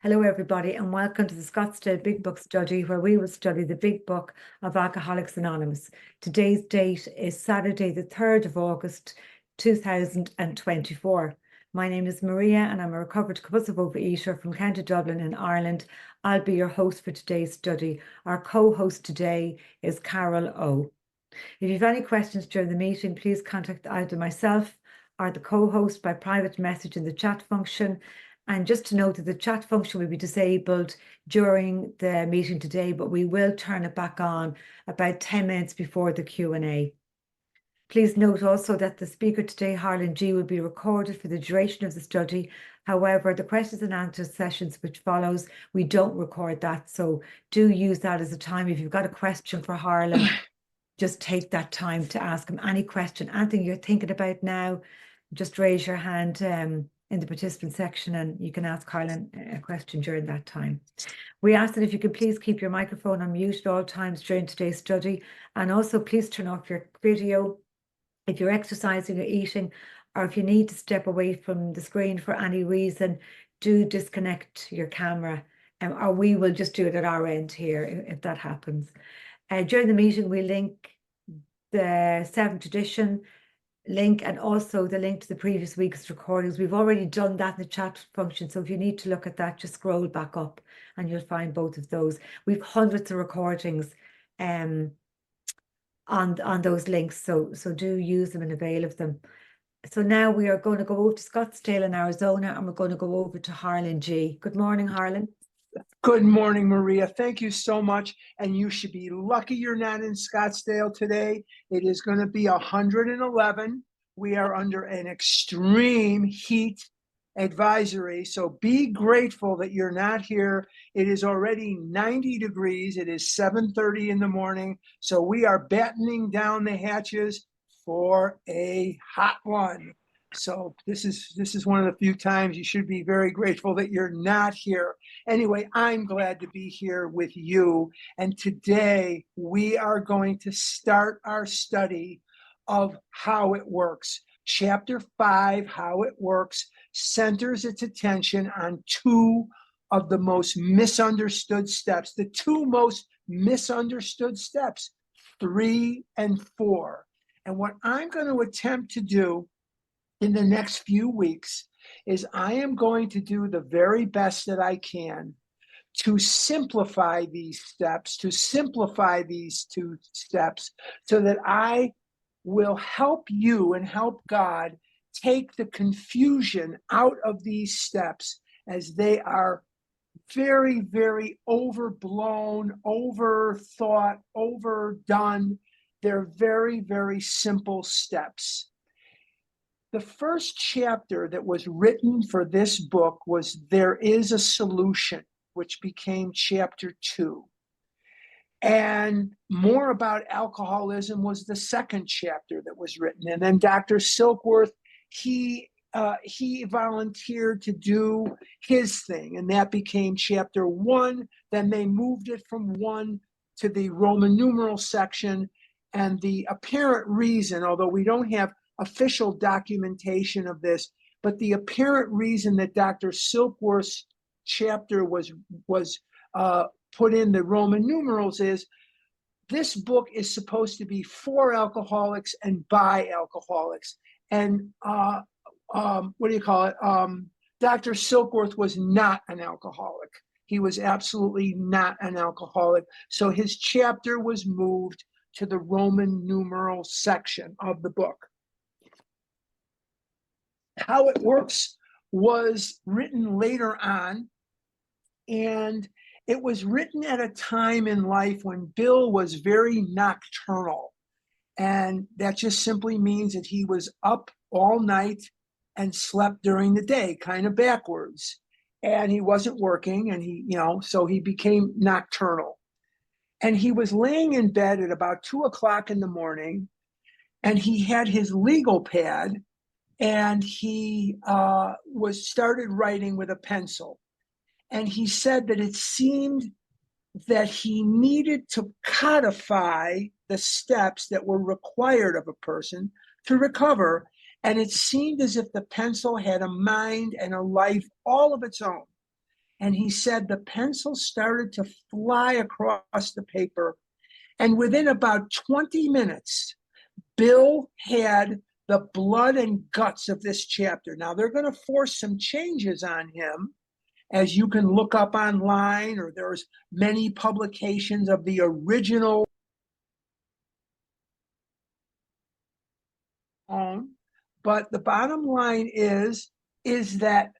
Hello, everybody, and welcome to the Scottsdale Big Book Study, where we will study the Big Book of Alcoholics Anonymous. Today's date is Saturday, the 3rd of August, 2024. My name is Maria, and I'm a recovered compulsive overeater from County Dublin in Ireland. I'll be your host for today's study. Our co-host today is Carol O. If you have any questions during the meeting, please contact either myself or the co-host by private message in the chat function. And just to note that the chat function will be disabled during the meeting today, but we will turn it back on about 10 minutes before the Q&A. Please note also that the speaker today, Harlan G, will be recorded for the duration of the study. However, the questions and answers sessions which follows, we don't record that. So do use that as a time. If you've got a question for Harlan, just take that time to ask him any question, anything you're thinking about now. Just raise your hand in the participant section and you can ask Harlan a question during that time. We ask that if you could please keep your microphone on mute at all times during today's study, and also please turn off your video if you're exercising or eating, or if you need to step away from the screen for any reason. Do disconnect your camera, or we will just do it at our end here if that happens. During the meeting, we link the 7th edition link and also the link to the previous week's recordings. We've already done that in the chat function, so if you need to look at that, just scroll back up and you'll find both of those. We've hundreds of recordings on those links, so do use them and avail of them. So now we are going to go over to Scottsdale in Arizona, and we're going to go over to Harlan G. Good morning, Harlan. Good morning, Maria. Thank you so much. And you should be lucky you're not in Scottsdale today. It is going to be 111. We are under an extreme heat advisory. So be grateful that you're not here. It is already 90 degrees. It is 7:30 in the morning. So we are battening down the hatches for a hot one. So this is one of the few times you should be very grateful that you're not here. Anyway, I'm glad to be here with you. And today we are going to start our study of how it works. Chapter 5, How It Works, centers its attention on two of the most misunderstood steps, the two most misunderstood steps, 3 and 4. And what I'm going to attempt to do in the next few weeks is I am going to do the very best that I can to simplify these steps, to simplify these two steps so that I will help you and help God take the confusion out of these steps, as they are very, very overblown, overthought, overdone. They're very, very simple steps. The first chapter that was written for this book was There Is a Solution, which became chapter 2. And More About Alcoholism was the second chapter that was written. And then Dr. Silkworth, he volunteered to do his thing, and that became chapter 1. Then they moved it from 1 to the Roman numeral section. And the apparent reason, although we don't have official documentation of this, but the apparent reason that Dr. Silkworth's chapter was put in the Roman numerals is this book is supposed to be for alcoholics and by alcoholics. And Dr. Silkworth was not an alcoholic. He was absolutely not an alcoholic. So his chapter was moved to the Roman numeral section of the book. How It Works was written later on, and it was written at a time in life when Bill was very nocturnal. And that just simply means that he was up all night and slept during the day, kind of backwards. And he wasn't working, and so he became nocturnal. And he was laying in bed at about 2 o'clock in the morning, and he had his legal pad, and he started writing with a pencil. And he said that it seemed that he needed to codify the steps that were required of a person to recover. And it seemed as if the pencil had a mind and a life all of its own. And he said the pencil started to fly across the paper. And within about 20 minutes, Bill had the blood and guts of this chapter. Now, they're going to force some changes on him, as you can look up online, or there's many publications of the original. But the bottom line is that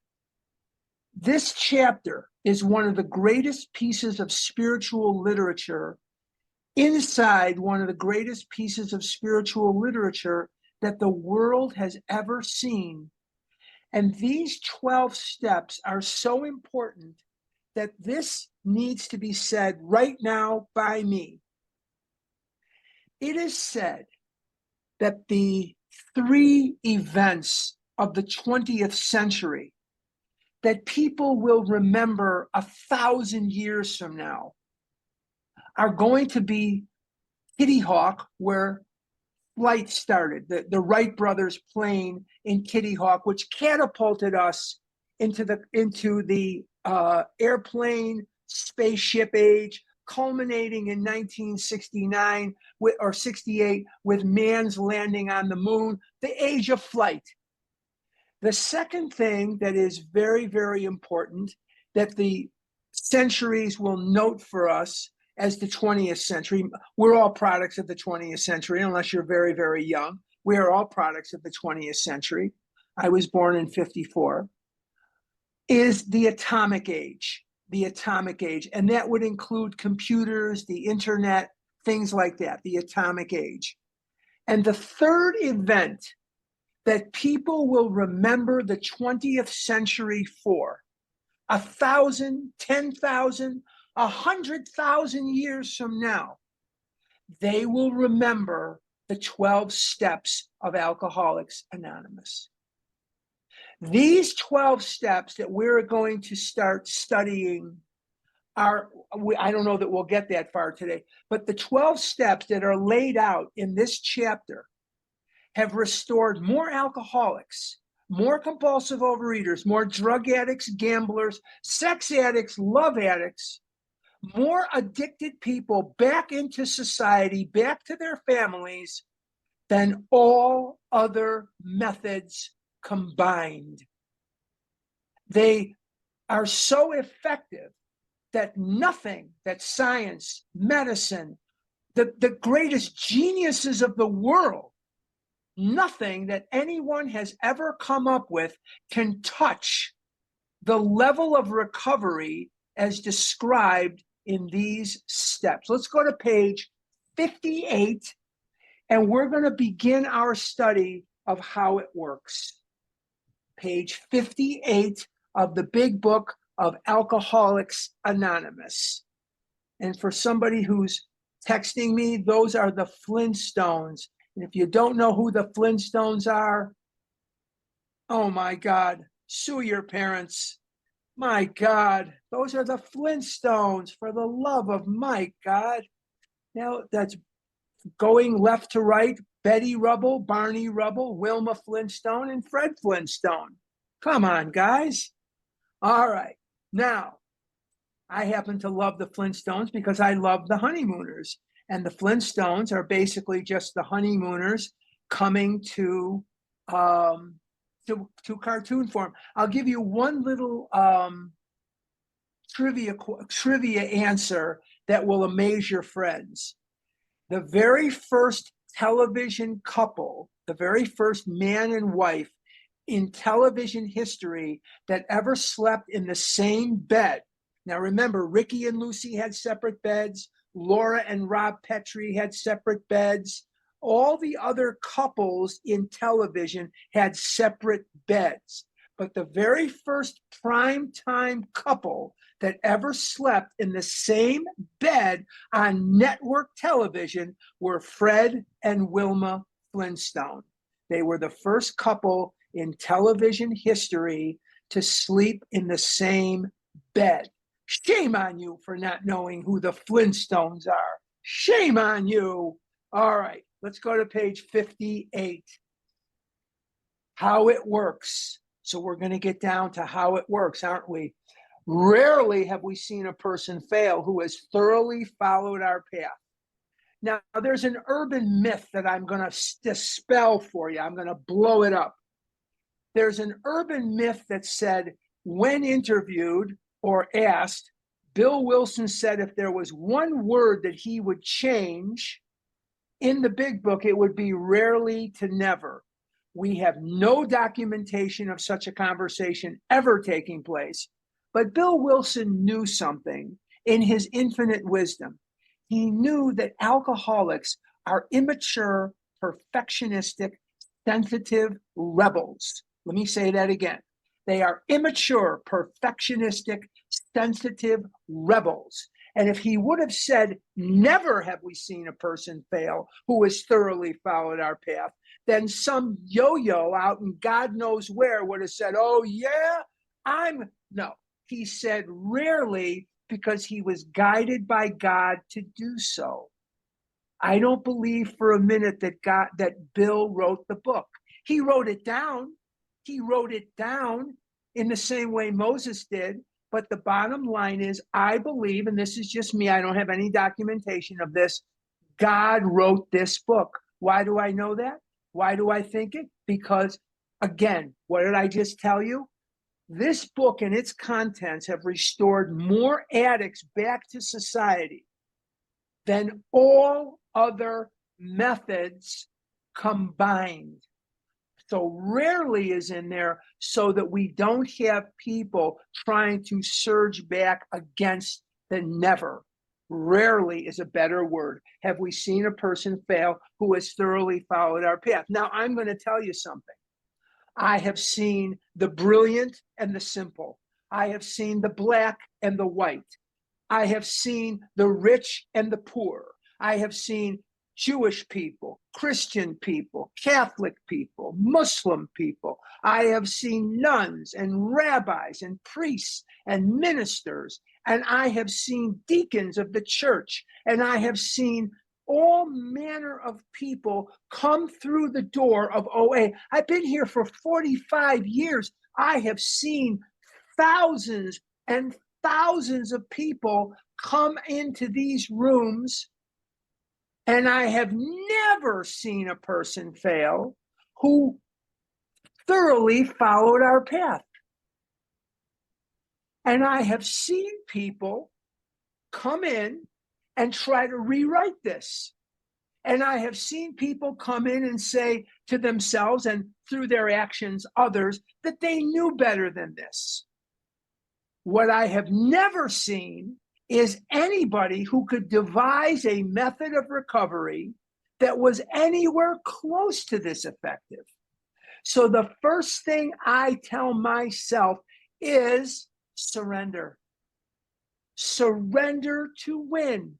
this chapter is one of the greatest pieces of spiritual literature inside one of the greatest pieces of spiritual literature that the world has ever seen. And these 12 steps are so important that this needs to be said right now by me. It is said that the 3 events of the 20th century that people will remember 1,000 years from now are going to be Kitty Hawk, where flight started, the Wright brothers plane in Kitty Hawk, which catapulted us into the airplane spaceship age, culminating in 1969 or 68 with man's landing on the moon, the age of flight. The second thing that is very, very important that the centuries will note for us as the 20th century, we're all products of the 20th century, unless you're very, very young. We are all products of the 20th century. I was born in 54, is the atomic age, and that would include computers, the internet, things like that, the atomic age. And the third event that people will remember the 20th century for, 1,000, 10,000, 100,000 years from now, they will remember the 12 steps of Alcoholics Anonymous. These 12 steps that we're going to start studying are, I don't know that we'll get that far today, but the 12 steps that are laid out in this chapter have restored more alcoholics, more compulsive overeaters, more drug addicts, gamblers, sex addicts, love addicts, more addicted people back into society, back to their families, than all other methods combined. They are so effective that nothing that science, medicine, the greatest geniuses of the world, nothing that anyone has ever come up with can touch the level of recovery as described in these steps. Let's go to page 58, and we're going to begin our study of how it works. Page 58 of the big book of Alcoholics Anonymous. And for somebody who's texting me, those are the Flintstones. And if you don't know who the Flintstones are, oh my God, sue your parents. My God, those are the Flintstones, for the love of my God. Now that's going left to right, Betty Rubble, Barney Rubble, Wilma Flintstone, and Fred Flintstone. Come on, guys. All right. Now, I happen to love the Flintstones because I love the Honeymooners. And the Flintstones are basically just the Honeymooners coming to cartoon form. I'll give you one little trivia answer that will amaze your friends. The very first television couple, the very first man and wife in television history that ever slept in the same bed. Now remember, Ricky and Lucy had separate beds. Laura and Rob Petrie had separate beds. All the other couples in television had separate beds. But the very first primetime couple that ever slept in the same bed on network television were Fred and Wilma Flintstone. They were the first couple in television history to sleep in the same bed. Shame on you for not knowing who the Flintstones are. Shame on you. All right, let's go to page 58. How it works. So we're going to get down to how it works, aren't we? Rarely have we seen a person fail who has thoroughly followed our path. Now, there's an urban myth that I'm going to dispel for you. I'm going to blow it up. There's an urban myth that said, when interviewed or asked, Bill Wilson said if there was one word that he would change in the big book, it would be rarely to never. We have no documentation of such a conversation ever taking place. But Bill Wilson knew something in his infinite wisdom. He knew that alcoholics are immature, perfectionistic, sensitive rebels. Let me say that again. They are immature, perfectionistic, sensitive rebels. And if he would have said, never have we seen a person fail who has thoroughly followed our path, then some yo-yo out in God knows where would have said, oh yeah, no. He said rarely because he was guided by God to do so. I don't believe for a minute that Bill wrote the book. He wrote it down. He wrote it down in the same way Moses did. But the bottom line is, I believe, and this is just me, I don't have any documentation of this, God wrote this book. Why do I know that? Why do I think it? Because, again, what did I just tell you? This book and its contents have restored more addicts back to society than all other methods combined. So rarely is in there so that we don't have people trying to surge back against the never. Rarely is a better word. Have we seen a person fail who has thoroughly followed our path? Now, I'm going to tell you something. I have seen the brilliant and the simple. I have seen the black and the white. I have seen the rich and the poor. I have seen Jewish people, Christian people, Catholic people, Muslim people. I have seen nuns and rabbis and priests and ministers. And I have seen deacons of the church. And I have seen all manner of people come through the door of OA. I've been here for 45 years. I have seen thousands and thousands of people come into these rooms, and I have never seen a person fail who thoroughly followed our path. And I have seen people come in and try to rewrite this. And I have seen people come in and say to themselves and through their actions, others, that they knew better than this. What I have never seen is anybody who could devise a method of recovery that was anywhere close to this effective. So the first thing I tell myself is surrender. Surrender to win.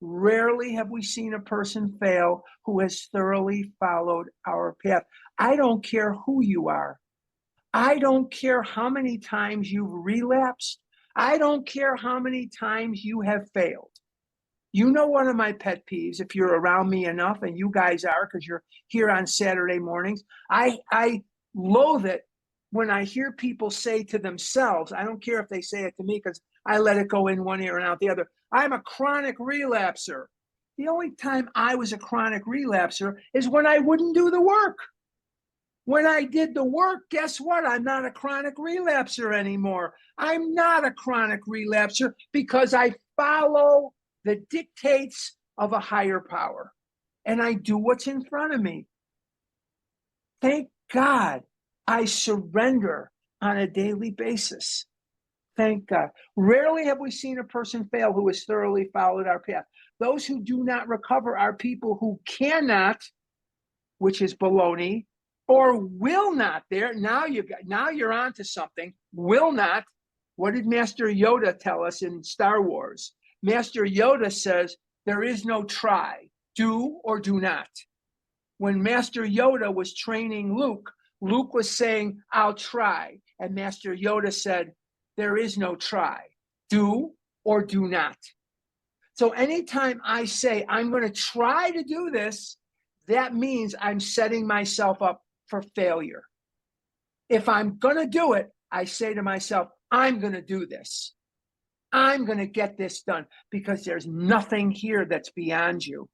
Rarely have we seen a person fail who has thoroughly followed our path. I don't care who you are. I don't care how many times you've relapsed. I don't care how many times you have failed. You know, one of my pet peeves, if you're around me enough, and you guys are because you're here on Saturday mornings, I loathe it when I hear people say to themselves, I don't care if they say it to me because I let it go in one ear and out the other, I'm a chronic relapser. The only time I was a chronic relapser is when I wouldn't do the work. When I did the work, guess what? I'm not a chronic relapser anymore. I'm not a chronic relapser because I follow the dictates of a higher power and I do what's in front of me. Thank God I surrender on a daily basis. Thank God. Rarely have we seen a person fail who has thoroughly followed our path. Those who do not recover are people who cannot, which is baloney, or will not. Now you're on to something. Will not. What did Master Yoda tell us in Star Wars? Master Yoda says there is no try, do or do not. When Master Yoda was training Luke, Luke was saying, I'll try. And Master Yoda said, there is no try, do or do not. So anytime I say I'm going to try to do this, that means I'm setting myself up for failure. If I'm going to do it, I say to myself, I'm going to do this. I'm going to get this done, because there's nothing here that's beyond you.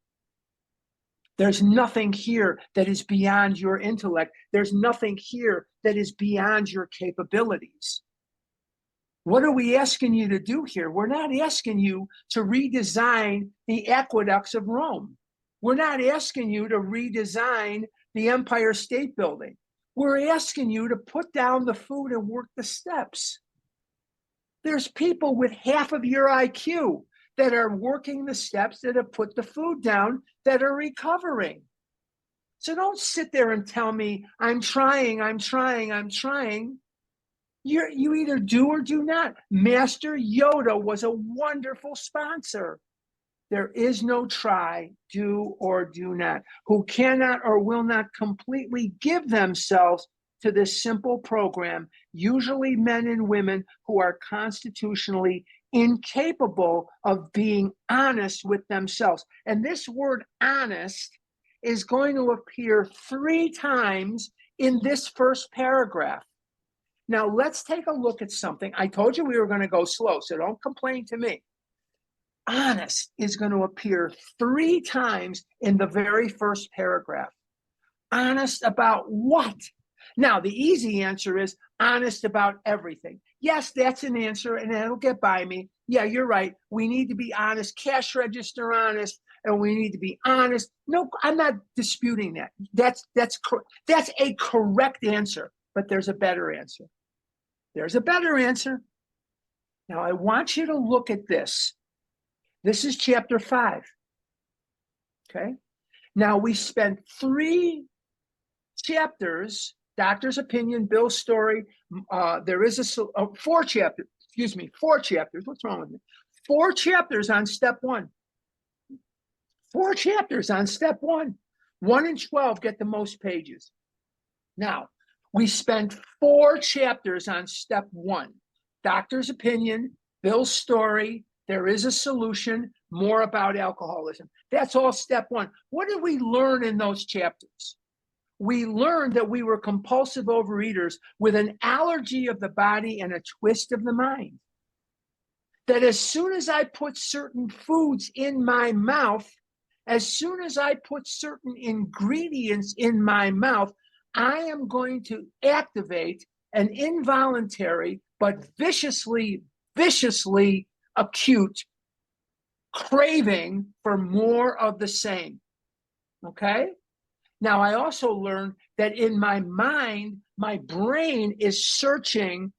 There's nothing here that is beyond your intellect. There's nothing here that is beyond your capabilities. What are we asking you to do here? We're not asking you to redesign the aqueducts of Rome. We're not asking you to redesign the Empire State Building. We're asking you to put down the food and work the steps. There's people with half of your IQ that are working the steps, that have put the food down, that are recovering. So don't sit there and tell me, I'm trying. You either do or do not. Master Yoda was a wonderful sponsor. There is no try, do or do not. Who cannot or will not completely give themselves to this simple program, usually men and women who are constitutionally incapable of being honest with themselves. And this word honest is going to appear 3 times in this first paragraph. Now, let's take a look at something. I told you we were going to go slow, so don't complain to me. Honest is going to appear 3 times in the very first paragraph. Honest about what? Now, the easy answer is honest about everything. Yes, that's an answer, and that'll get by me. Yeah, you're right. We need to be honest, cash register honest, and we need to be honest. No, I'm not disputing that. That's a correct answer, but there's a better answer. There's a better answer. Now, I want you to look at this. This is chapter 5. Okay. Now, we spent 3 chapters, doctor's opinion, Bill's story. There is 4 chapters. 4 chapters. What's wrong with me? 4 chapters on step 1. 4 chapters on step 1. 1 and 12 get the most pages. Now, we spent 4 chapters on step 1. Doctor's opinion, Bill's story, there is a solution, more about alcoholism. That's all step 1. What did we learn in those chapters? We learned that we were compulsive overeaters with an allergy of the body and a twist of the mind. That as soon as I put certain foods in my mouth, as soon as I put certain ingredients in my mouth, I am going to activate an involuntary but viciously acute craving for more of the same. Okay? Now, I also learned that in my mind, my brain is searching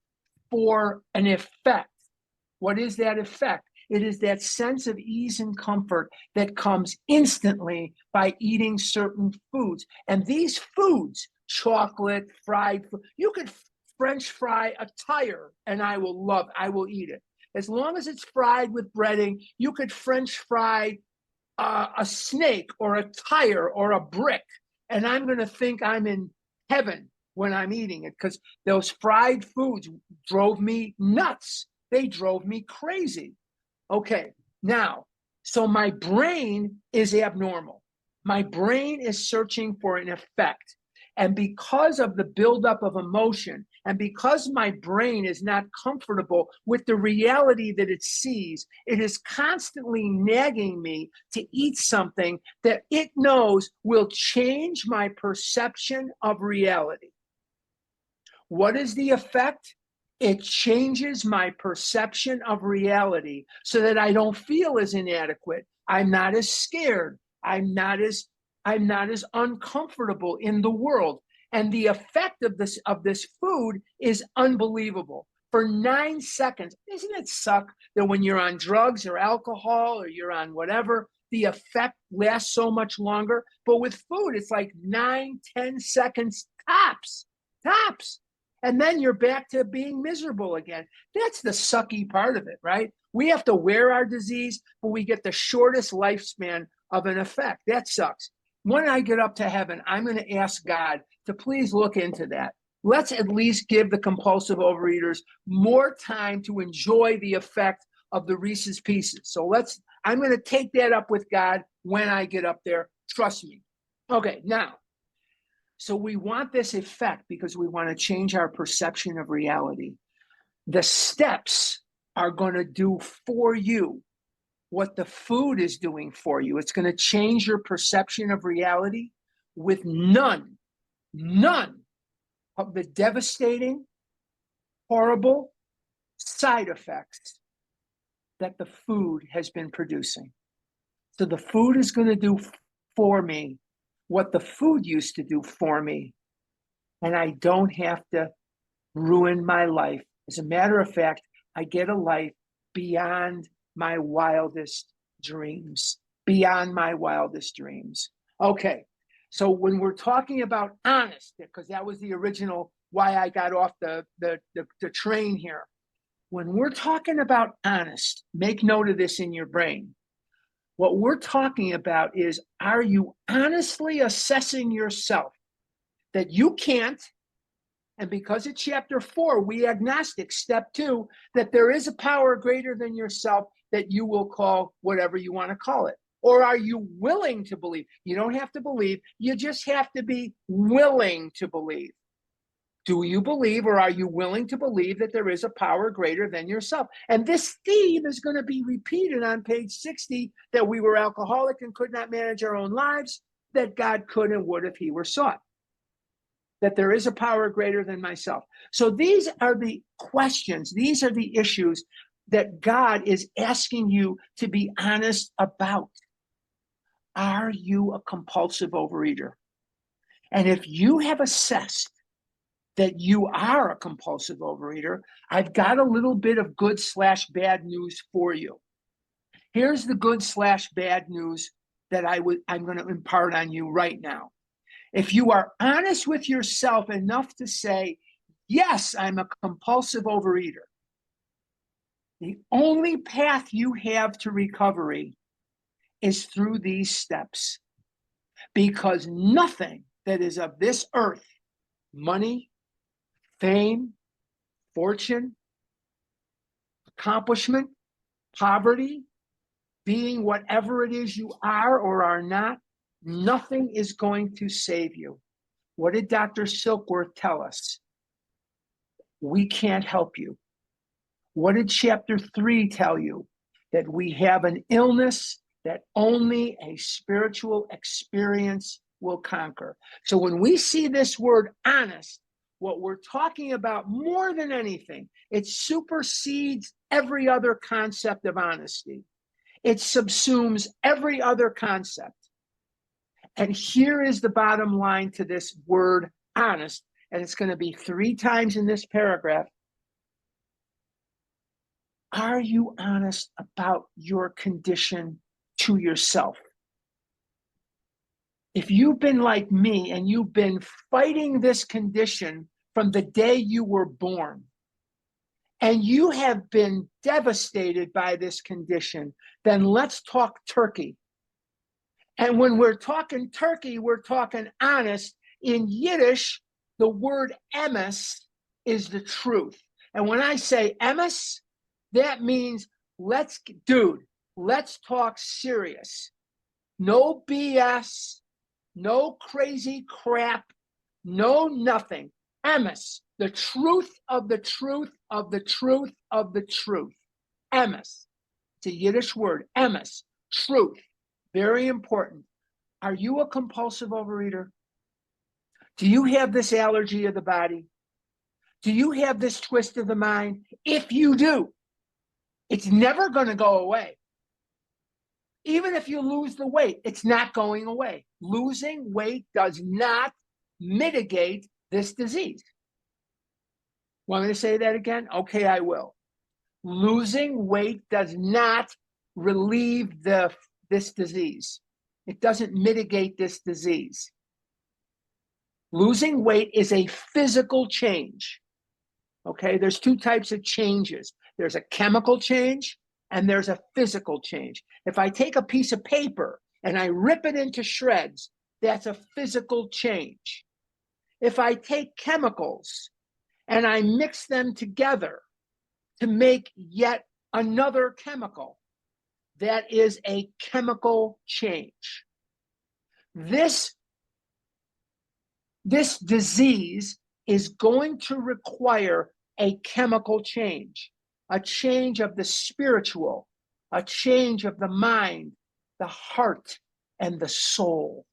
for an effect. What is that effect? It is that sense of ease and comfort that comes instantly by eating certain foods. And these foods, chocolate, fried food, you could French fry a tire and I will eat it. As long as it's fried with breading, you could French fry a snake or a tire or a brick, and I'm going to think I'm in heaven when I'm eating it, because those fried foods drove me nuts. They drove me crazy. Okay, now, so my brain is abnormal. My brain is searching for an effect. And because of the buildup of emotion, and because my brain is not comfortable with the reality that it sees, it is constantly nagging me to eat something that it knows will change my perception of reality. What is the effect? It changes my perception of reality so that I don't feel as inadequate. I'm not as scared. I'm not as uncomfortable in the world. And the effect of this food is unbelievable. For 9 seconds, doesn't it suck that when you're on drugs or alcohol or you're on whatever, the effect lasts so much longer? But with food, it's like 9-10 seconds tops. And then you're back to being miserable again. That's the sucky part of it, right? We have to wear our disease, but we get the shortest lifespan of an effect. That sucks. When I get up to heaven, I'm going to ask God to please look into that. Let's at least give the compulsive overeaters more time to enjoy the effect of the Reese's Pieces. So I'm going to take that up with God when I get up there. Trust me. Okay, now, so we want this effect because we want to change our perception of reality. The steps are going to do for you what the food is doing for you. It's going to change your perception of reality with none of the devastating, horrible side effects that the food has been producing. So the food is going to do for me what the food used to do for me, and I don't have to ruin my life. As a matter of fact, I get a life beyond my wildest dreams, beyond my wildest dreams. Okay, so when we're talking about honest, because that was the original why I got off the train here. When we're talking about honest, make note of this in your brain. What we're talking about is, are you honestly assessing yourself that you can't? And because of chapter 4, we agnostic, step 2, that there is a power greater than yourself that you will call whatever you want to call it. Or are you willing to believe? You don't have to believe. You just have to be willing to believe. Do you believe, or are you willing to believe that there is a power greater than yourself? And this theme is going to be repeated on page 60, that we were alcoholic and could not manage our own lives, that God could and would if he were sought. That there is a power greater than myself. So these are the questions, these are the issues that God is asking you to be honest about. Are you a compulsive overeater? And if you have assessed that you are a compulsive overeater, I've got a little bit of good/bad news for you. Here's the good/bad news that I'm going to impart on you right now. If you are honest with yourself enough to say, yes, I'm a compulsive overeater, the only path you have to recovery is through these steps. Because nothing that is of this earth, money, fame, fortune, accomplishment, poverty, being whatever it is you are or are not, nothing is going to save you. What did Dr. Silkworth tell us? We can't help you. What did chapter 3 tell you? That we have an illness that only a spiritual experience will conquer. So when we see this word honest, what we're talking about more than anything, it supersedes every other concept of honesty. It subsumes every other concept. And here is the bottom line to this word honest, and it's going to be 3 times in this paragraph. Are you honest about your condition to yourself? If you've been like me and you've been fighting this condition from the day you were born, and you have been devastated by this condition, then let's talk turkey. And when we're talking turkey, we're talking honest. In Yiddish, the word emes is the truth. And when I say emes, that means let's talk serious. No BS, no crazy crap, no nothing. Emes, the truth of the truth of the truth of the truth. Emes. It's a Yiddish word. Emes, truth. Very important. Are you a compulsive overeater? Do you have this allergy of the body? Do you have this twist of the mind? If you do, it's never going to go away. Even if you lose the weight, it's not going away. Losing weight does not mitigate this disease. Want me to say that again? Okay, I will. Losing weight does not relieve this disease. It doesn't mitigate this disease. Losing weight is a physical change. Okay, there's 2 types of changes. There's a chemical change and there's a physical change. If I take a piece of paper and I rip it into shreds, that's a physical change. If I take chemicals and I mix them together to make yet another chemical, that is a chemical change. This disease is going to require a chemical change, a change of the spiritual, a change of the mind, the heart, and the soul.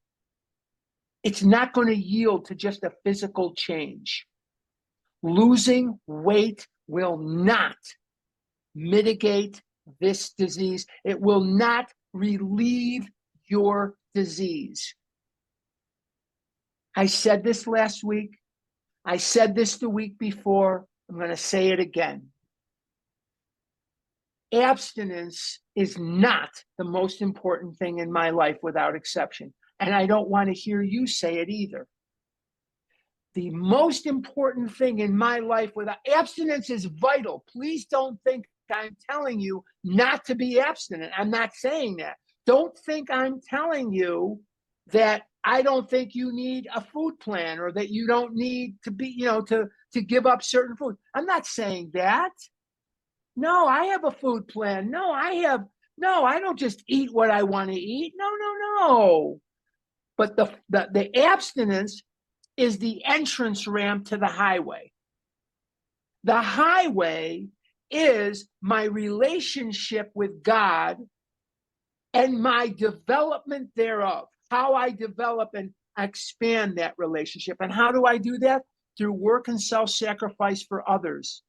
It's not going to yield to just a physical change. Losing weight will not mitigate this disease. It will not relieve your disease. I said this last week. I said this the week before. I'm going to say it again. Abstinence is not the most important thing in my life without exception. And I don't want to hear you say it either. The most important thing in my life without abstinence is vital. Please don't think I'm telling you not to be abstinent. I'm not saying that. Don't think I'm telling you that I don't think you need a food plan or that you don't need to be, to give up certain food. I'm not saying that. No, I have a food plan. No, I don't just eat what I want to eat. No. But the abstinence is the entrance ramp to the highway. The highway is my relationship with God and my development thereof, how I develop and expand that relationship. And how do I do that? Through work and self-sacrifice for others,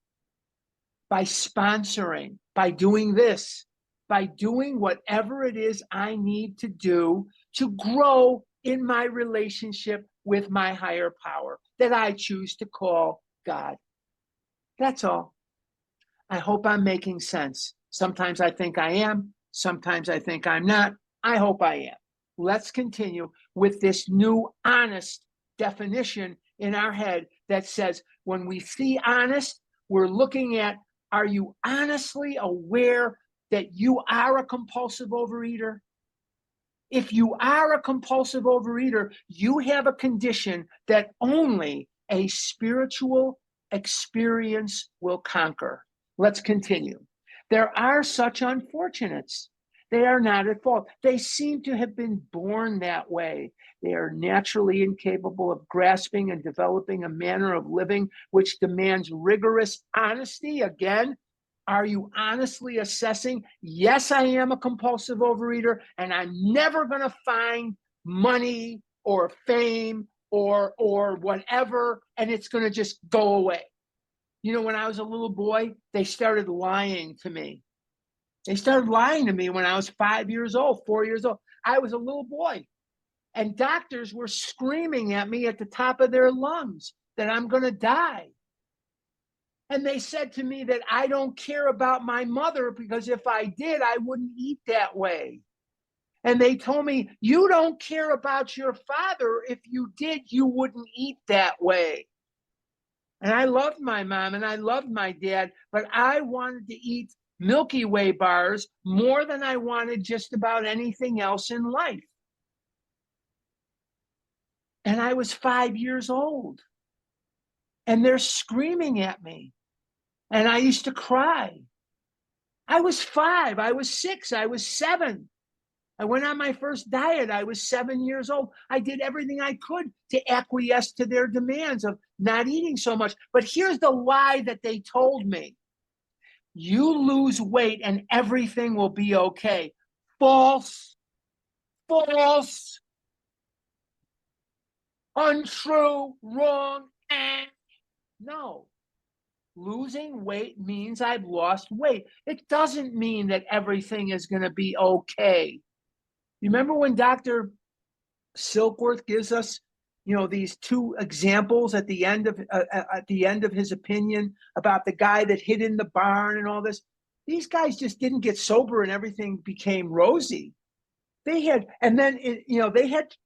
by sponsoring, by doing this, by doing whatever it is I need to do to grow in my relationship with my higher power that I choose to call God. That's all. I hope I'm making sense. Sometimes I think I am. Sometimes I think I'm not. I hope I am. Let's continue with this new honest definition in our head that says when we see honest, we're looking at, are you honestly aware that you are a compulsive overeater? If you are a compulsive overeater, you have a condition that only a spiritual experience will conquer. Let's continue. There are such unfortunates. They are not at fault. They seem to have been born that way. They are naturally incapable of grasping and developing a manner of living which demands rigorous honesty. Again, are you honestly assessing? Yes, I am a compulsive overeater, and I'm never going to find money or fame or whatever, and it's going to just go away. When I was a little boy, they started lying to me. They started lying to me when I was 5 years old, 4 years old. I was a little boy, and doctors were screaming at me at the top of their lungs that I'm going to die. And they said to me that I don't care about my mother because if I did, I wouldn't eat that way. And they told me, you don't care about your father. If you did, you wouldn't eat that way. And I loved my mom and I loved my dad, but I wanted to eat Milky Way bars more than I wanted just about anything else in life. And I was 5 years old. And they're screaming at me. And I used to cry. I was 5, I was 6, I was 7. I went on my first diet. I was 7 years old. I did everything I could to acquiesce to their demands of not eating so much. But here's the lie that they told me. You lose weight and everything will be okay. False. False. Untrue. Wrong. No. Losing weight means I've lost weight. It doesn't mean that everything is going to be okay. You remember when Dr. Silkworth gives us, these two examples at the end of his opinion about the guy that hid in the barn and all this? These guys just didn't get sober and everything became rosy. They had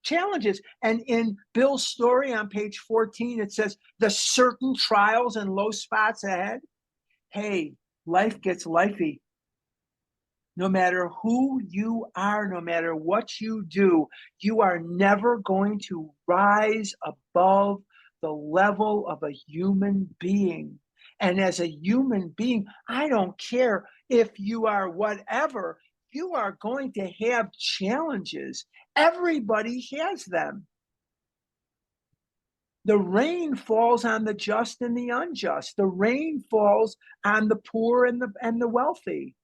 challenges. And in Bill's story on page 14, it says the certain trials and low spots ahead. Hey, life gets lifey. No matter who you are, no matter what you do, you are never going to rise above the level of a human being. And as a human being, I don't care if you are whatever, you are going to have challenges. Everybody has them. The rain falls on the just and the unjust. The rain falls on the poor and the wealthy.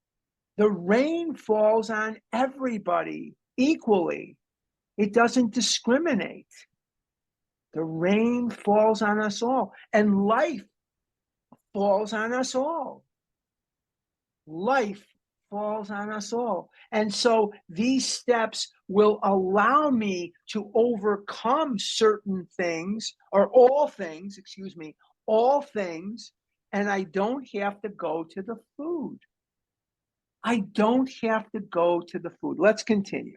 The rain falls on everybody equally. It doesn't discriminate. The rain falls on us all, and life falls on us all. Life falls on us all. And so these steps will allow me to overcome certain things, or all things, excuse me, all things, and I don't have to go to the food. I don't have to go to the food. Let's continue.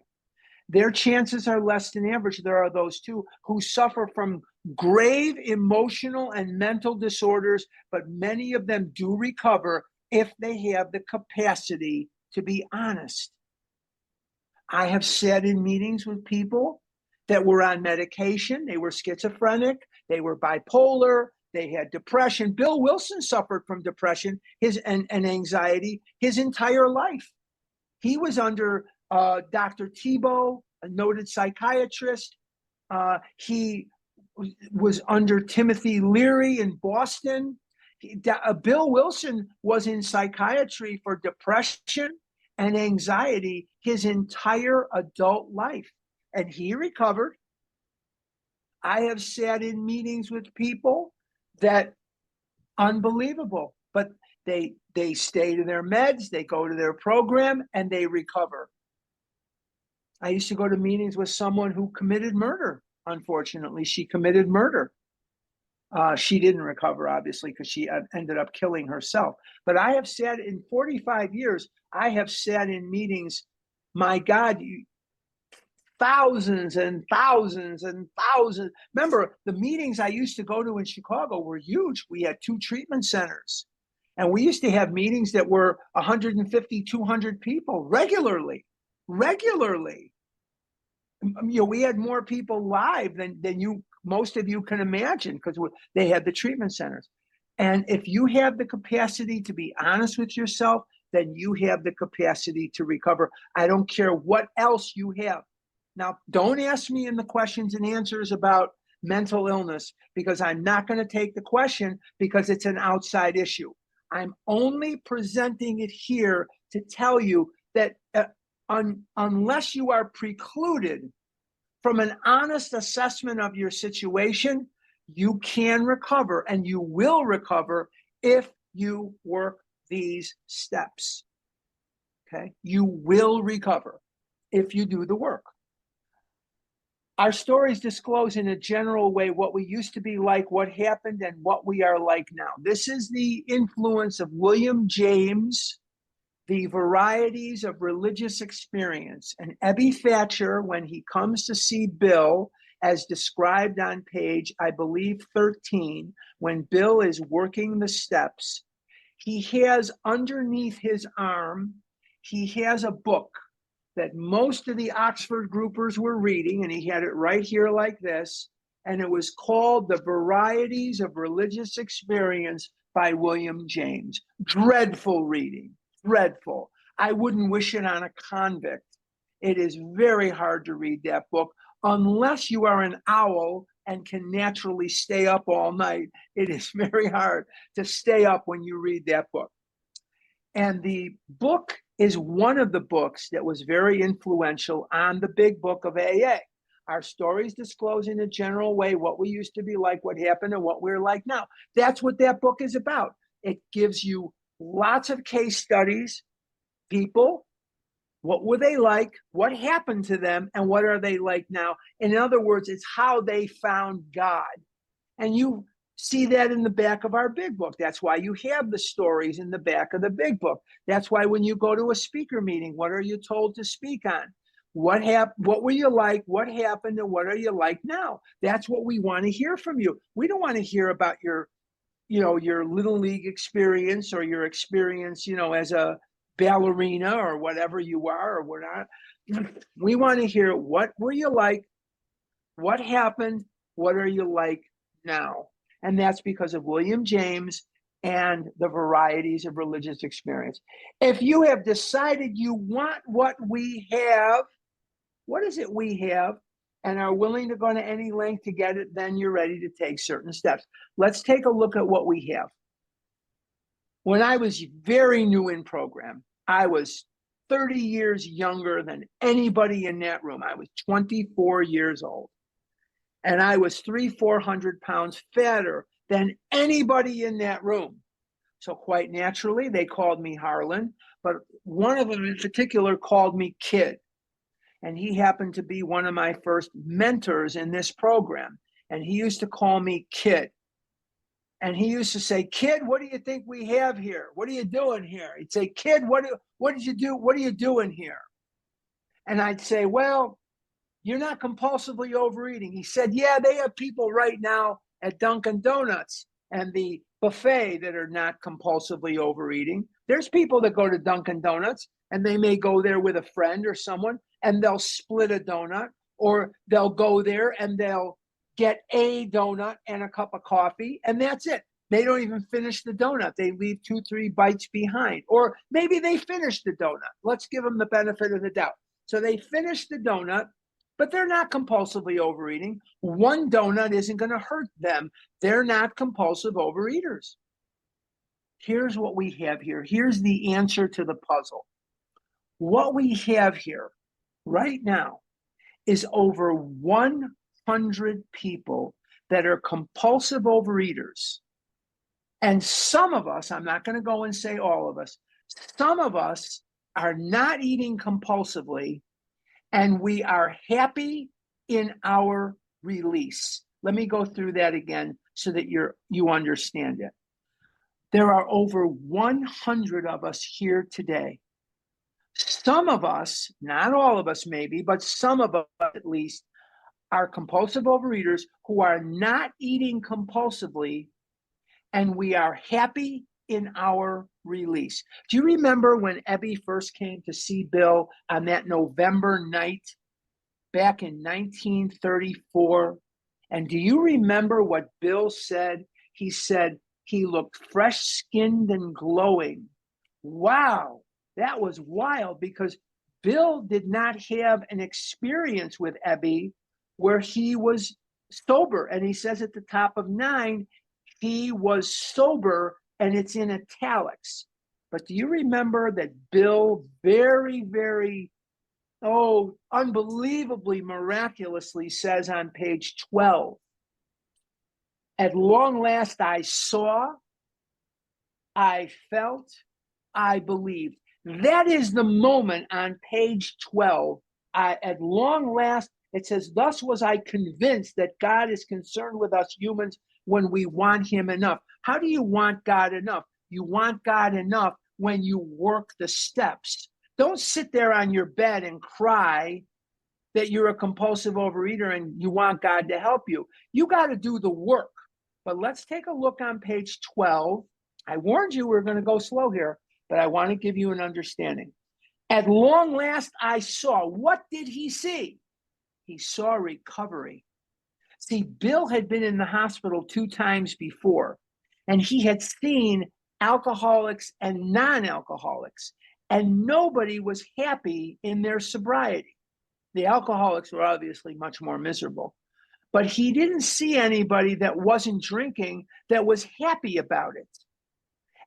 Their chances are less than average. There are those too who suffer from grave emotional and mental disorders, but many of them do recover if they have the capacity to be honest. I have sat in meetings with people that were on medication. They were schizophrenic, they were bipolar, they had depression. Bill Wilson suffered from depression and anxiety his entire life. He was under Dr. Thibault, a noted psychiatrist. He was under Timothy Leary in Boston. Bill Wilson was in psychiatry for depression and anxiety his entire adult life, and he recovered. I have sat in meetings with people that unbelievable, but they stay to their meds, they go to their program, and they recover. I used to go to meetings with someone who committed murder. Unfortunately, she committed murder. She didn't recover, obviously, because she ended up killing herself. But I have sat in 45 years, I have sat in meetings, my God, thousands and thousands and thousands. Remember, the meetings I used to go to in Chicago were huge. We had 2 treatment centers. And we used to have meetings that were 150, 200 people regularly. We had more people live than most of you can imagine, because they had the treatment centers. And if you have the capacity to be honest with yourself, then you have the capacity to recover. I don't care what else you have. Now, don't ask me in the questions and answers about mental illness, because I'm not going to take the question, because it's an outside issue. I'm only presenting it here to tell you that unless you are precluded from an honest assessment of your situation, you can recover, and you will recover if you work these steps. Okay? You will recover if you do the work. Our stories disclose in a general way what we used to be like, what happened, and what we are like now. This is the influence of William James, The Varieties of Religious Experience. And Ebby Thatcher, when he comes to see Bill, as described on page, I believe, 13, when Bill is working the steps, he has underneath his arm, he has a book that most of the Oxford groupers were reading, and he had it right here like this, and it was called The Varieties of Religious Experience by William James. Dreadful reading, dreadful. I wouldn't wish it on a convict. It is very hard to read that book, unless you are an owl and can naturally stay up all night. It is very hard to stay up when you read that book. And the book is one of the books that was very influential on the big book of AA. Our stories disclose in a general way what we used to be like, what happened, and what we're like now. That's what that book is about. It gives you lots of case studies, people, what were they like, what happened to them, and what are they like now. In other words, it's how they found God. And you see that in the back of our big book. That's why you have the stories in the back of the big book. That's why when you go to a speaker meeting, what are you told to speak on? What were you like? What happened? And what are you like now? That's what we want to hear from you. We don't want to hear about your little league experience, or your experience, as a ballerina or whatever you are or we're not. We want to hear, what were you like? What happened? What are you like now? And that's because of William James and The Varieties of Religious Experience. If you have decided you want what we have, what is it we have? and are willing to go to any length to get it, then you're ready to take certain steps. Let's take a look at what we have. When I was very new in program, I was 30 years younger than anybody in that room. I was 24 years old. And I was 400 pounds fatter than anybody in that room. So quite naturally, they called me Harlan, but one of them in particular called me Kid. And he happened to be one of my first mentors in this program. And he used to call me Kid. And he used to say, Kid, what do you think we have here? What are you doing here? He'd say, Kid, what did you do? What are you doing here? And I'd say, well, you're not compulsively overeating. He said, yeah, they have people right now at Dunkin' Donuts and the buffet that are not compulsively overeating. There's people that go to Dunkin' Donuts and they may go there with a friend or someone and they'll split a donut, or they'll go there and they'll get a donut and a cup of coffee, and that's it. They don't even finish the donut. They leave 2-3 bites behind, or maybe they finish the donut. Let's give them the benefit of the doubt. So they finish the donut, but they're not compulsively overeating. One donut isn't going to hurt them. They're not compulsive overeaters. Here's what we have here. Here's the answer to the puzzle. What we have here right now is over 100 people that are compulsive overeaters. And some of us, I'm not going to go and say all of us, some of us are not eating compulsively, and we are happy in our release. Let me go through that again so that you understand it. There are over 100 of us here today. Some of us, not all of us maybe, but some of us at least, are compulsive overeaters who are not eating compulsively, and we are happy in our release. Do you remember when Ebby first came to see Bill on that November night back in 1934? And do you remember what Bill said? He said he looked fresh-skinned and glowing. Wow, that was wild, because Bill did not have an experience with Ebby where he was sober. And he says at the top of 9, he was sober, and it's in italics. But do you remember that Bill very, very, unbelievably miraculously says on page 12, at long last I saw, I felt, I believed. That is the moment on page 12. At long last, it says, thus was I convinced that God is concerned with us humans when we want him enough. How do you want God enough? You want God enough when you work the steps. Don't sit there on your bed and cry that you're a compulsive overeater and you want God to help you. You got to do the work. But let's take a look on page 12. I warned you we're going to go slow here, but I want to give you an understanding. At long last I saw. What did he see? He saw recovery. See, Bill had been in the hospital 2 times before, and he had seen alcoholics and non-alcoholics, and nobody was happy in their sobriety. The alcoholics were obviously much more miserable, but he didn't see anybody that wasn't drinking that was happy about it.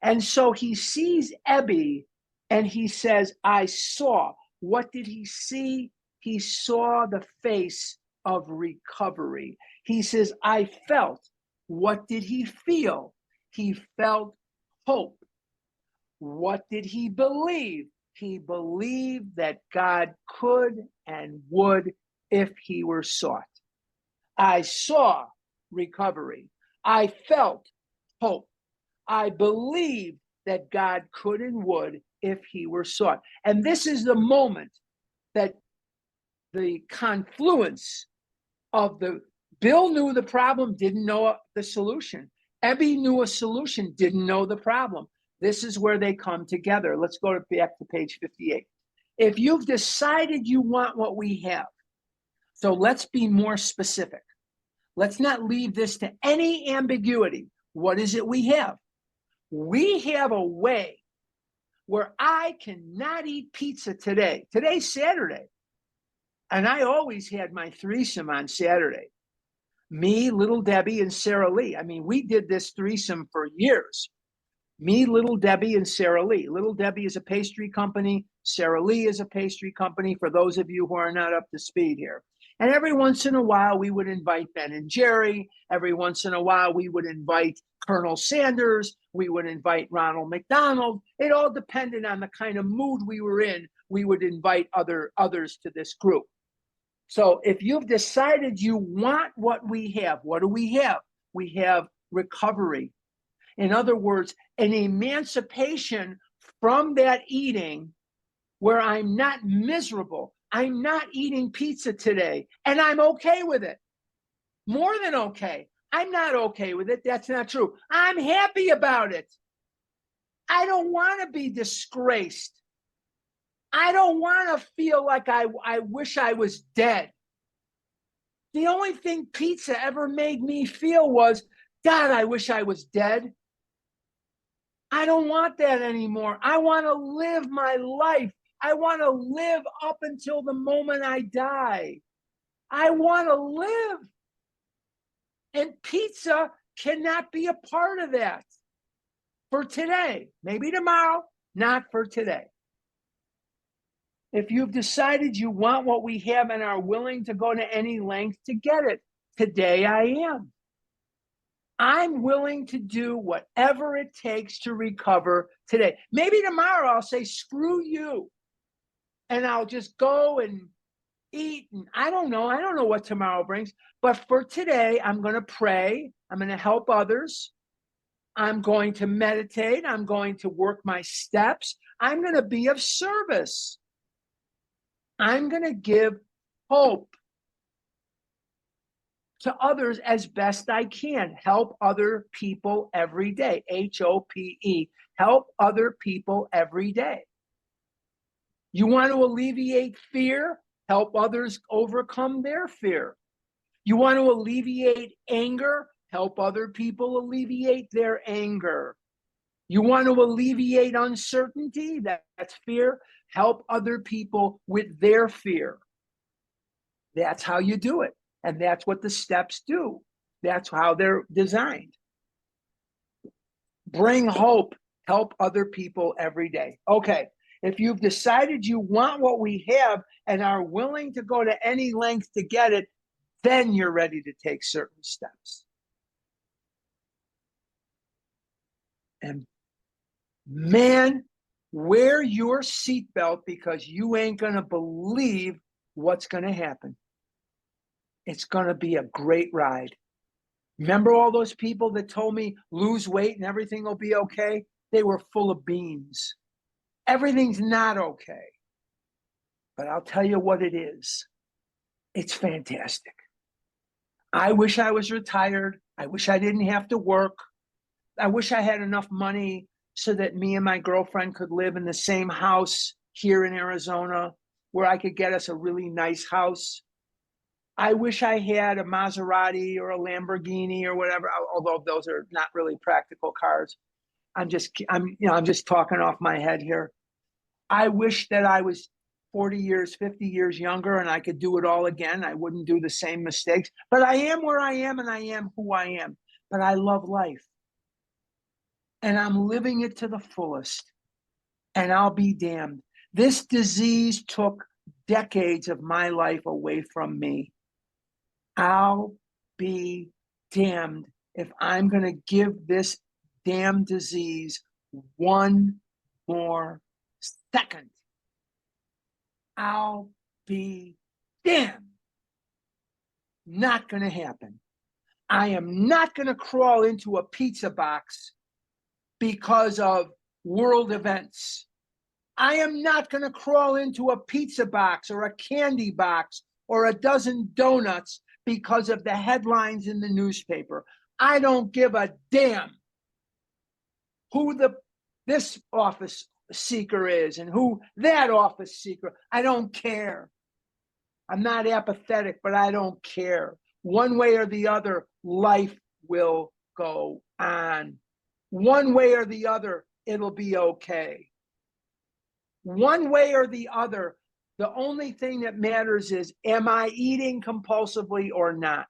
And so he sees Ebby, and he says, I saw. What did he see? He saw the face of recovery. He says, I felt. What did he feel? He felt hope. What did he believe? He believed that God could and would if he were sought. I saw recovery. I felt hope. I believed that God could and would if he were sought. And this is the moment that the confluence of Bill knew the problem, didn't know the solution. Ebby knew a solution, didn't know the problem. This is where they come together. Let's go back to page 58. If you've decided you want what we have, so let's be more specific. Let's not leave this to any ambiguity. What is it we have? We have a way where I cannot eat pizza today. Today's Saturday. And I always had my threesome on Saturday. Me, Little Debbie, and Sarah Lee. I mean, we did this threesome for years. Me, Little Debbie, and Sarah Lee. Little Debbie is a pastry company. Sarah Lee is a pastry company, for those of you who are not up to speed here. And every once in a while, we would invite Ben and Jerry. Every once in a while, we would invite Colonel Sanders. We would invite Ronald McDonald. It all depended on the kind of mood we were in. We would invite others to this group. So if you've decided you want what we have, what do we have? We have recovery. In other words, an emancipation from that eating where I'm not miserable. I'm not eating pizza today, and I'm okay with it. More than okay. I'm not okay with it. That's not true. I'm happy about it. I don't want to be disgraced. I don't want to feel like I wish I was dead. The only thing pizza ever made me feel was, God, I wish I was dead. I don't want that anymore. I want to live my life. I want to live up until the moment I die. I want to live. And pizza cannot be a part of that for today. Maybe tomorrow, not for today. If you've decided you want what we have and are willing to go to any length to get it, today I am. I'm willing to do whatever it takes to recover today. Maybe tomorrow I'll say, screw you. And I'll just go and eat. And I don't know what tomorrow brings. But for today, I'm going to pray. I'm going to help others. I'm going to meditate. I'm going to work my steps. I'm going to be of service. I'm going to give hope to others as best I can. Help other people every day. HOPE. Help other people every day. You want to alleviate fear? Help others overcome their fear. You want to alleviate anger? Help other people alleviate their anger. You want to alleviate uncertainty? That's fear. Help other people with their fear. That's how you do it. And that's what the steps do. That's how they're designed. Bring hope. Help other people every day. Okay, if you've decided you want what we have and are willing to go to any length to get it, then you're ready to take certain steps. And man, wear your seatbelt, because you ain't going to believe what's going to happen. It's going to be a great ride. Remember all those people that told me lose weight and everything will be okay? They were full of beans. Everything's not okay. But I'll tell you what it is. It's fantastic. I wish I was retired. I wish I didn't have to work. I wish I had enough money so that me and my girlfriend could live in the same house here in Arizona, where I could get us a really nice house. I wish I had a Maserati or a Lamborghini or whatever, although those are not really practical cars. I'm just talking off my head here. I wish that I was 40 years, 50 years younger and I could do it all again. I wouldn't do the same mistakes, but I am where I am and I am who I am. But I love life and I'm living it to the fullest, and I'll be damned. This disease took decades of my life away from me. I'll be damned if I'm going to give this damn disease one more second. I'll be damned. Not going to happen. I am not going to crawl into a pizza box because of world events. I am not going to crawl into a pizza box or a candy box or a dozen donuts because of the headlines in the newspaper. I don't give a damn who this office seeker is and who that office seeker. I don't care. I'm not apathetic, but I don't care. One way or the other, life will go on. One way or the other, it'll be okay. One way or the other, The only thing that matters is, am I eating compulsively or not?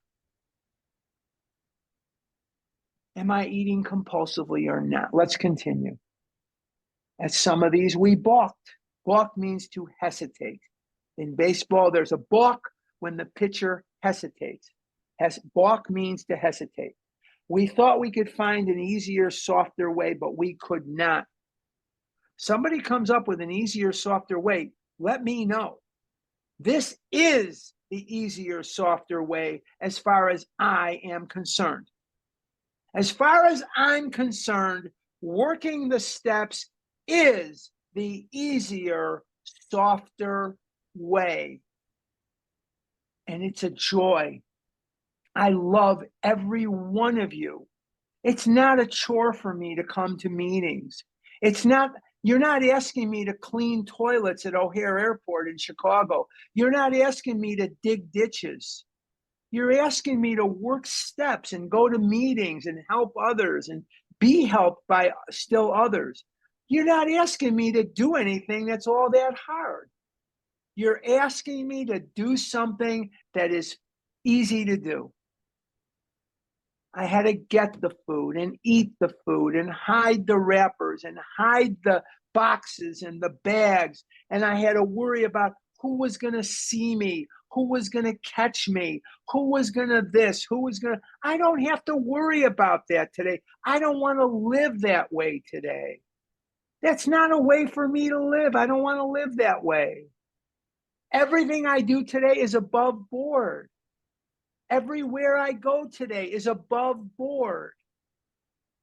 Am I eating compulsively or not? Let's continue. At some of these, we balked. Balk means to hesitate. In baseball, there's a balk when the pitcher hesitates. Balk means to hesitate. We thought we could find an easier, softer way, but we could not. Somebody comes up with an easier, softer way, let me know. This is the easier, softer way as far as I am concerned. As far as I'm concerned, working the steps is the easier, softer way. And it's a joy. I love every one of you. It's not a chore for me to come to meetings. You're not asking me to clean toilets at O'Hare Airport in Chicago. You're not asking me to dig ditches. You're asking me to work steps and go to meetings and help others and be helped by still others. You're not asking me to do anything that's all that hard. You're asking me to do something that is easy to do. I had to get the food and eat the food and hide the wrappers and hide the boxes and the bags. And I had to worry about who was going to see me, who was going to catch me, who was going to this, who was going to. I don't have to worry about that today. I don't want to live that way today. That's not a way for me to live. I don't want to live that way. Everything I do today is above board. Everywhere I go today is above board.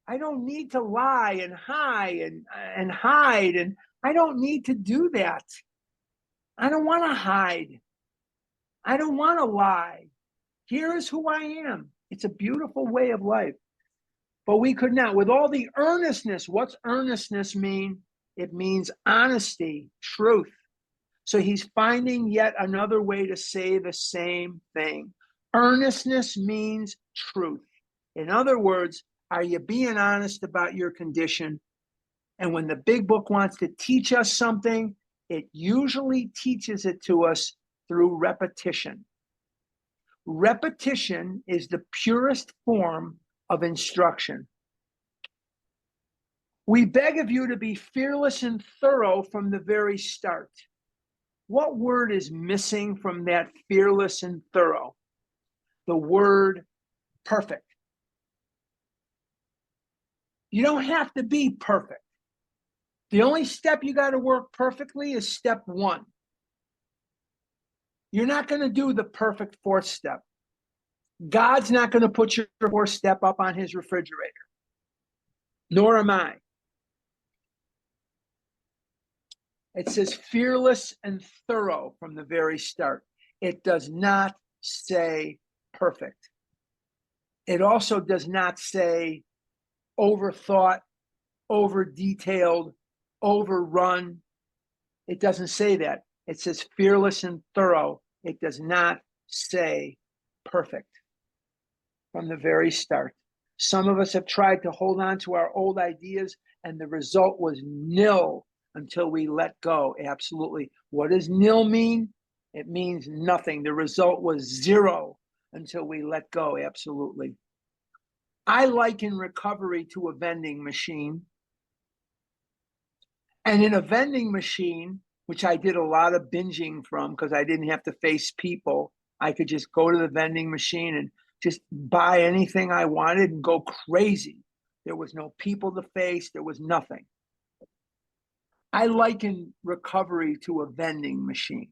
I don't need to lie and hide and hide, and I don't need to do that. I don't want to hide. I don't want to lie. Here is who I am. It's a beautiful way of life. But we could not, with all the earnestness. What's earnestness mean? It means honesty, truth. So he's finding yet another way to say the same thing. Earnestness means truth. In other words, are you being honest about your condition? And when the big book wants to teach us something, it usually teaches it to us through repetition. Repetition is the purest form of instruction. We beg of you to be fearless and thorough from the very start. What word is missing from that fearless and thorough? The word perfect. You don't have to be perfect. The only step you got to work perfectly is step 1. You're not going to do the perfect 4th step. God's not going to put your 4th step up on his refrigerator. Nor am I. It says fearless and thorough from the very start. It does not say perfect. It also does not say overthought, over-detailed, overrun. It doesn't say that. It says fearless and thorough. It does not say perfect from the very start. Some of us have tried to hold on to our old ideas, and the result was nil until we let go. Absolutely. What does nil mean? It means nothing. The result was 0 until we let go. Absolutely. I liken recovery to a vending machine. And in a vending machine, which I did a lot of binging from because I didn't have to face people, I could just go to the vending machine and just buy anything I wanted and go crazy. There was no people to face. There was nothing. I liken recovery to a vending machine.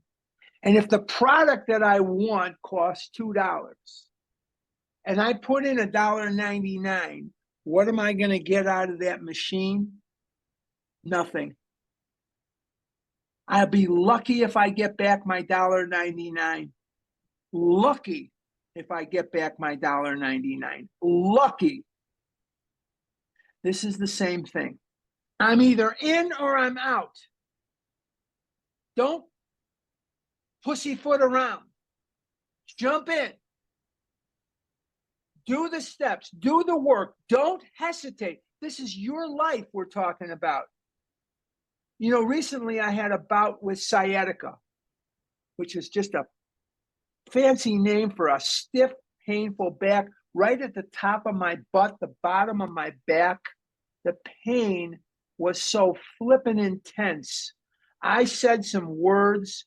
And if the product that I want costs $2 and I put in $1.99, what am I going to get out of that machine? Nothing. I'll be lucky if I get back my $1.99. Lucky if I get back my $1.99. Lucky. This is the same thing. I'm either in or I'm out. Don't pussyfoot around. Jump in. Do the steps. Do the work. Don't hesitate. This is your life we're talking about. You know, recently I had a bout with sciatica. which is just a fancy name for a stiff, painful back, right at the top of my butt, the bottom of my back. The pain was so flippin' intense. I said some words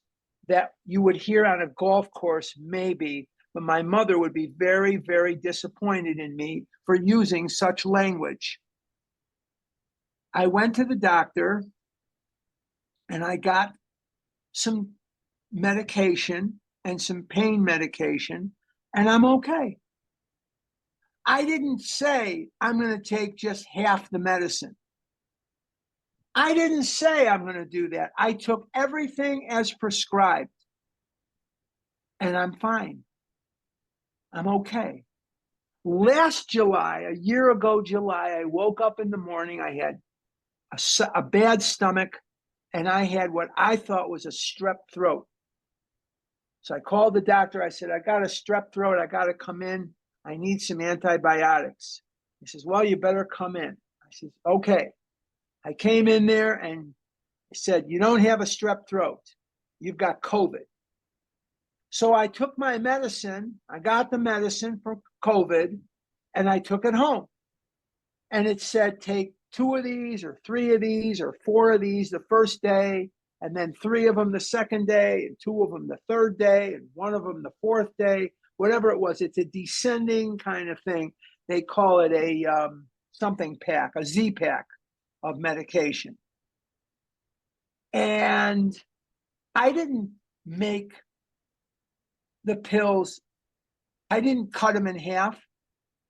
that you would hear on a golf course, maybe, but my mother would be very, very disappointed in me for using such language. I went to the doctor and I got some medication and some pain medication, and I'm okay. I didn't say I'm going to take just half the medicine. I didn't say I'm going to do that. I took everything as prescribed, and I'm fine. I'm okay. Last July, a year ago July, I woke up in the morning. I had a bad stomach, and I had what I thought was a strep throat. So I called the doctor. I said, I got a strep throat. I got to come in. I need some antibiotics. He says, well, you better come in. I said, okay. I came in there and he said, you don't have a strep throat. You've got COVID. So I took my medicine. I got the medicine for COVID and I took it home. And it said, take 2 of these or 3 of these or 4 of these the first day, and then 3 of them the second day, and 2 of them the third day, and 1 of them the fourth day, whatever it was. It's a descending kind of thing. They call it a something pack, a Z pack of medication. And I didn't make the pills, I didn't cut them in half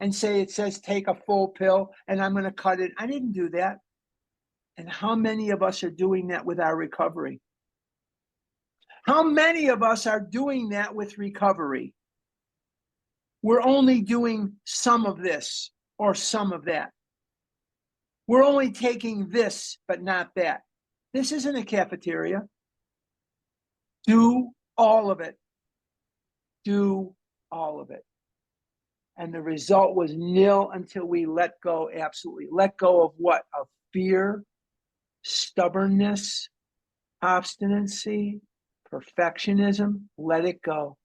and say it says take a full pill and I'm going to cut it. I didn't do that. And how many of us are doing that with our recovery? How many of us are doing that with recovery? We're only doing some of this or some of that. We're only taking this, but not that. This isn't a cafeteria. Do all of it. Do all of it. And the result was nil until we let go, absolutely. Let go of what? Of fear, stubbornness, obstinacy, perfectionism. Let it go.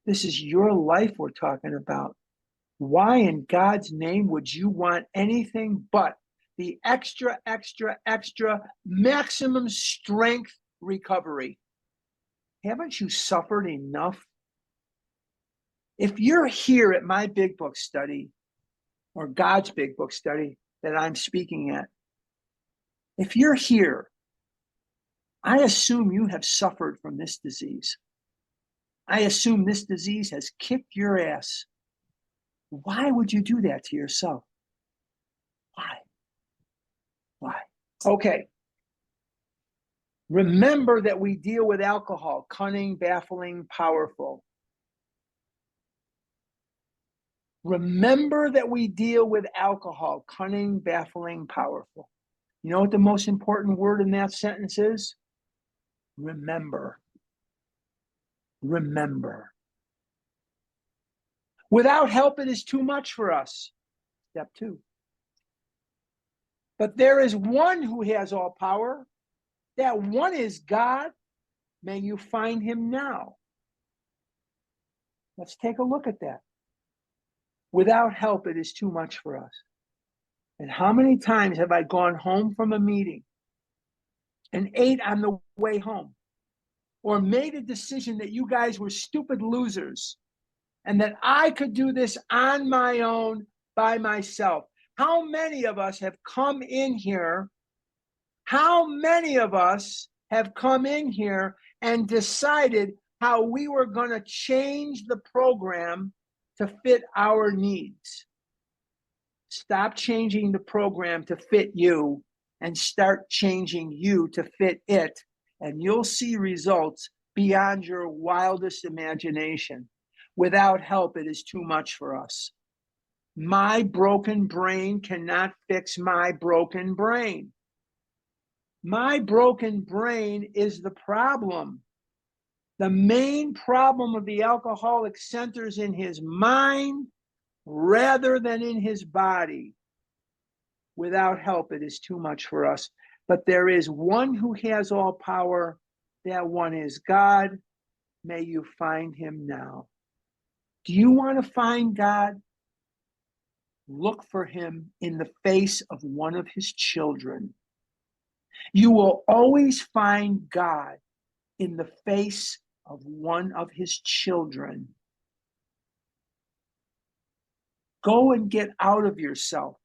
This is your life we're talking about. Why in God's name would you want anything but the extra maximum strength recovery? Haven't you suffered enough? If you're here at my big book study or God's big book study that I'm speaking at, if you're here, I assume you have suffered from this disease. I assume this disease has kicked your ass. Why would you do that to yourself? Why? Okay. Remember that we deal with alcohol, cunning, baffling, powerful. Remember that we deal with alcohol, cunning, baffling, powerful. You know what the most important word in that sentence is? Remember. Remember. Without help, it is too much for us. Step 2. But there is one who has all power. That one is God. May you find him now. Let's take a look at that. Without help, it is too much for us. And how many times have I gone home from a meeting and ate on the way home, or made a decision that you guys were stupid losers and that I could do this on my own by myself? How many of us have come in here? How many of us have come in here and decided how we were going to change the program to fit our needs? Stop changing the program to fit you and start changing you to fit it, and you'll see results beyond your wildest imagination. Without help, it is too much for us. My broken brain cannot fix my broken brain. My broken brain is the problem. The main problem of the alcoholic centers in his mind rather than in his body. Without help, it is too much for us. But there is one who has all power. That one is God. May you find him now. Do you want to find God? Look for him in the face of one of his children. You will always find God in the face of one of his children. Go and get out of yourself.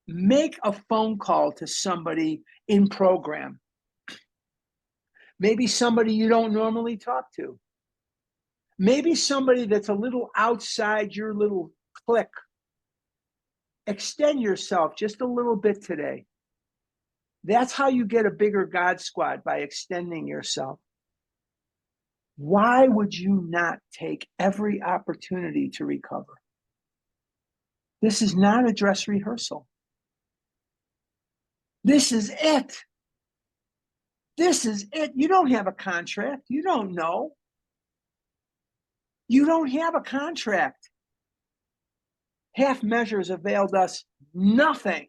Make a phone call to somebody in program. Maybe somebody you don't normally talk to. Maybe somebody that's a little outside your little clique. Extend yourself just a little bit today. That's how you get a bigger God squad, by extending yourself. Why would you not take every opportunity to recover? This is not a dress rehearsal. This is it. This is it. You don't have a contract. You don't know. You don't have a contract. Half measures availed us nothing.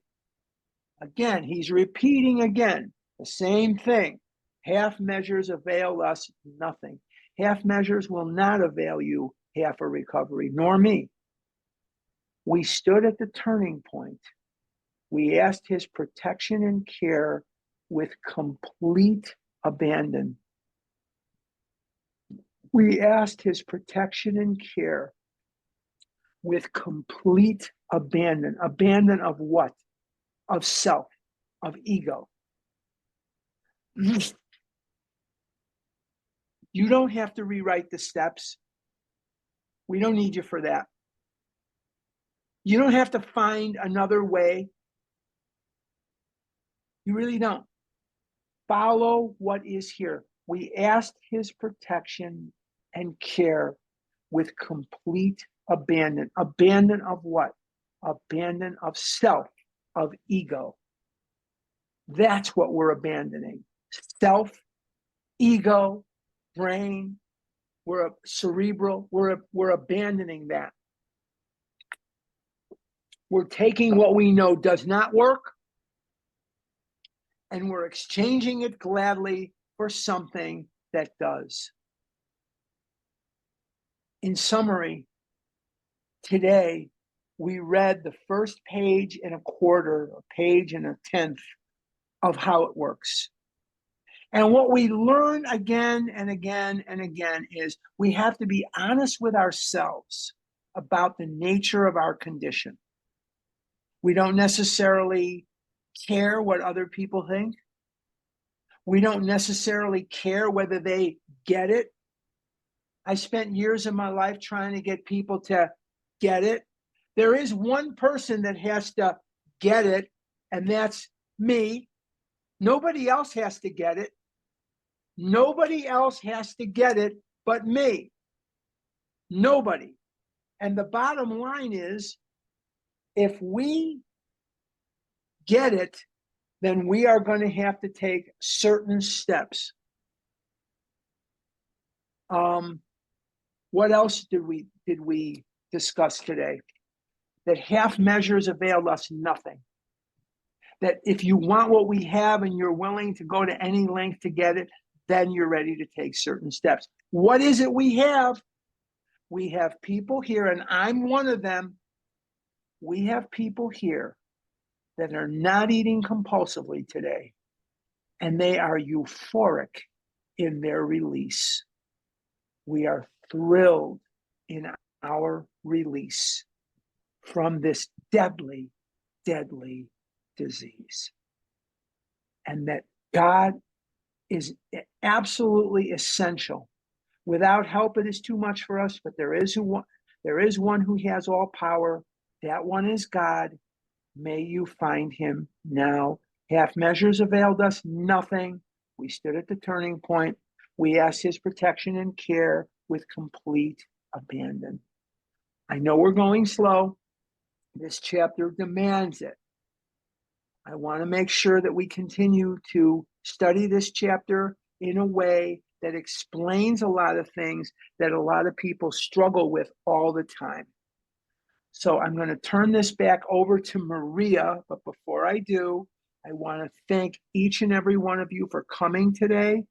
Again, he's repeating again the same thing. Half measures avail us nothing. Half measures will not avail you half a recovery, nor me. We stood at the turning point. We asked his protection and care with complete abandon. We asked his protection and care with complete abandon. Abandon of what? Of self, of ego. You don't have to rewrite the steps. We don't need you for that. You don't have to find another way. You really don't. Follow what is here. We asked his protection and care with complete abandon. Abandon of what? Abandon of self, of ego. That's what we're abandoning. Self, ego, brain, we're cerebral, we're abandoning that. We're taking what we know does not work, and we're exchanging it gladly for something that does. In summary, today we read the first page and a quarter, a page and a tenth of how it works. And what we learn again and again and again is we have to be honest with ourselves about the nature of our condition. We don't necessarily care what other people think. We don't necessarily care whether they get it. I spent years of my life trying to get people to get it. There is one person that has to get it, and that's me. Nobody else has to get it. Nobody else has to get it but me. Nobody. And the bottom line is, if we get it, then we are going to have to take certain steps. What else did we discuss today? That half measures avail us nothing. That if you want what we have and you're willing to go to any length to get it, then you're ready to take certain steps. What is it we have? We have people here, and I'm one of them. We have people here that are not eating compulsively today, and they are euphoric in their release. We are thrilled in our release from this deadly, deadly disease. And that God is absolutely essential. Without help, it is too much for us, but there is one who has all power. That one is God. May you find him now. Half measures availed us nothing. We stood at the turning point. We asked his protection and care with complete abandon. I know we're going slow. This chapter demands it. I want to make sure that we continue to study this chapter in a way that explains a lot of things that a lot of people struggle with all the time. So I'm going to turn this back over to Maria, but before I do, I want to thank each and every one of you for coming today.